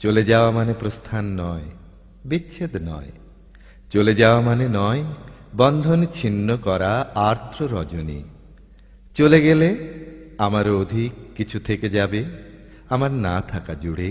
চলে যাওয়া মানে প্রস্থান নয়, বিচ্ছেদ নয়। চলে যাওয়া মানে নয় বন্ধন ছিন্ন করা আর্দ্র রজনী। চলে গেলে আমারও অধিক কিছু থেকে যাবে আমার না থাকা জুড়ে।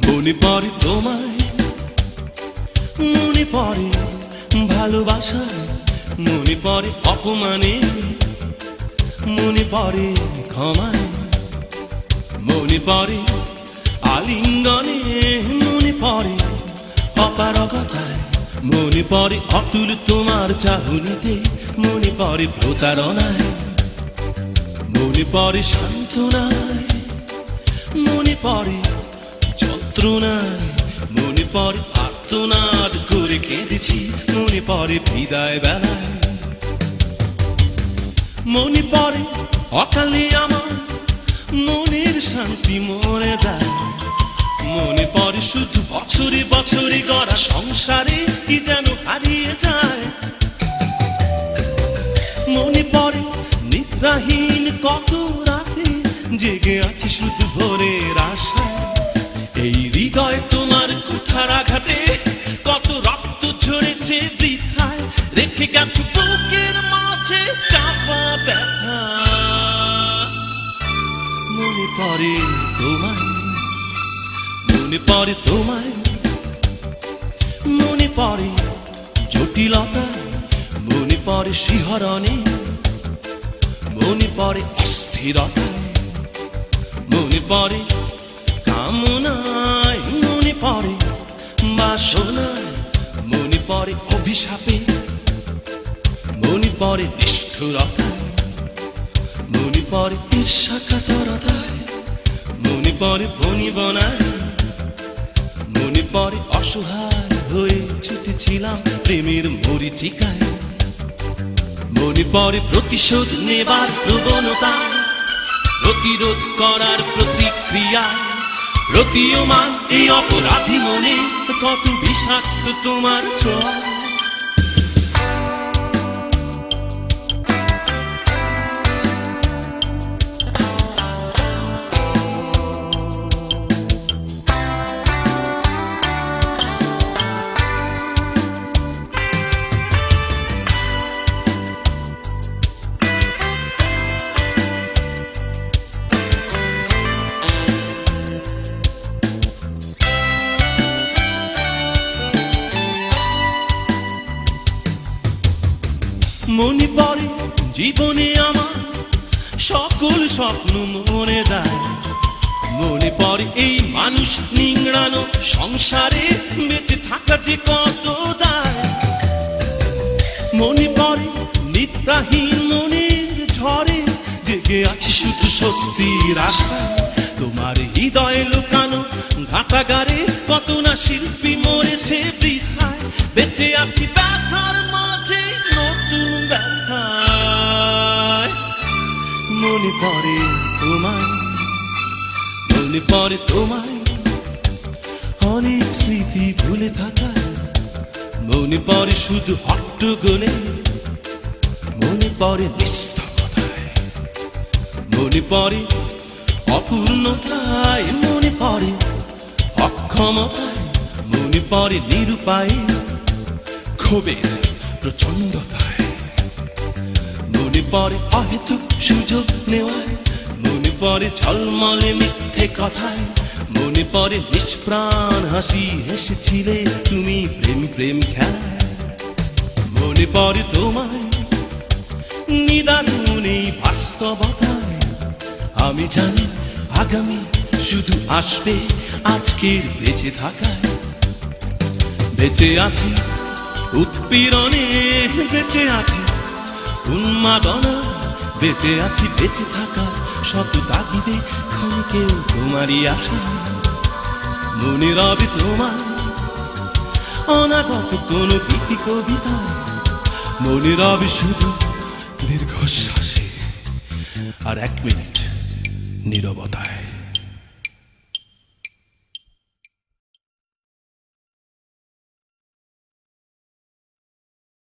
মনে পড়ে তোমায়, মনে পড়ে ভালোবাসায়, মনে পড়ে অপমানে, মনে পড়ে ক্ষমায়, মনে পড়ে আলিঙ্গনে, মনে পড়ে অপারগতায়, মনে পড়ে অতুল তোমার চাহনিতে, মনে পড়ে প্রতারণায়, মনে পড়ে সান্ত্বনায়, মনে পড়ে যন্ত্রণায়, মনে পড়ে আর্তনাদ করে কেঁদেছি, মনে পড়ে বিদায় বেলায়, মনে পড়ে অকালে আমার মনের শান্তি মরে যায়, মনে পড়ে শুধু বছরে বছরে গড়া সংসারে কি যেন হারিয়ে যায়, মনে পড়ে নিদ্রাহীন কত রাতে জেগে আছি শুধু ভোরের আশায়, এই হৃদয় তোমার কুঠার আঘাতে কত রক্ত ঝরেছে বৃথায়, রেখে গেছো বুকের মাঝে চাপা ব্যথা, মনে পড়ে তোমায়, মনে পড়ে তোমায়, মনে পড়ে জটিলতা, মনে পড়ে শিহরণে, মনে পড়ে অস্থিরতা, মনে পড়ে কামনায়, মনে পড়ে বাসনায়, মনে পড়ে অভিশাপে, মনে পড়ে নিষ্ঠুরতায়, মনে পড়ে ঈর্ষাকাতরতায়, মনে পড়ে বনিবনায়, মনে পড়ে অসহায় হয়ে ছুটেছিলাম প্রেমের মরীচিকায়, মনে পড়ে প্রতিশোধ নেবার প্রবণতায়, প্রতিরোধ করার প্রতিক্রিয়ায়, প্রতীয়মান এই অপরাধী মনে কত বিষাক্ত তোমার ছোঁয়া, মনে পড়ে জীবনে আমার সকল স্বপ্ন মরে যায়, মনে পড়ে এই মানুষ নিংড়ানো সংসারে বেঁচে থাকা যে কত দায়, মনে পড়ে নিদ্রাহীন মনের ঝড়ে জেগে আছে শুধু স্বস্তির আশায়, তোমার হৃদয়ে লুকানো ঘাটাগারে কত না শিল্পী মরেছে বৃথায়, বেঁচে আছি ব্যথার মাঝে নতুন ব্যথায়, মনে পড়ে তোমায়, মনে পড়ে তোমায়, অনেক স্মৃতি ভুলে থাকায়, মনে পড়ে শুধু হট্টগোলে, মনে পড়ে নিস্তব্ধতায়, মনে পড়ে অপূর্ণতায়, মনে পড়ে অক্ষমতায়, মনে পড়ে নিরুপায় ক্ষোভের প্রচন্ডতায়, মনে পড়ে অহেতুক সুযোগ নেওয়ায়, মনে পড়ে ঝলমলে মিথ্যে কথায়, মনে পড়ে নিষ্প্রাণ হাসি হেসেছিলে তুমি প্রেম প্রেম খেলায়, মনে পড়ে তোমায় নিদারুণ এই বাস্তবতায়, আমি জানি আগামী শুধু আসবে আজকের বেঁচে থাকায়, বেঁচে আছি উৎপীড়নে, বেঁচে আছি উন্মাদনা, বেঁচে আছি বেঁচে থাকা শত তাগিদে ক্ষণিকেও তোমারই আশা, মনে রবে তোমার অনাগত কোন গীতি কবিতায়, মনে রবে শুধু দীর্ঘশ্বাসে আর 1 মিনিট নীরবতায়।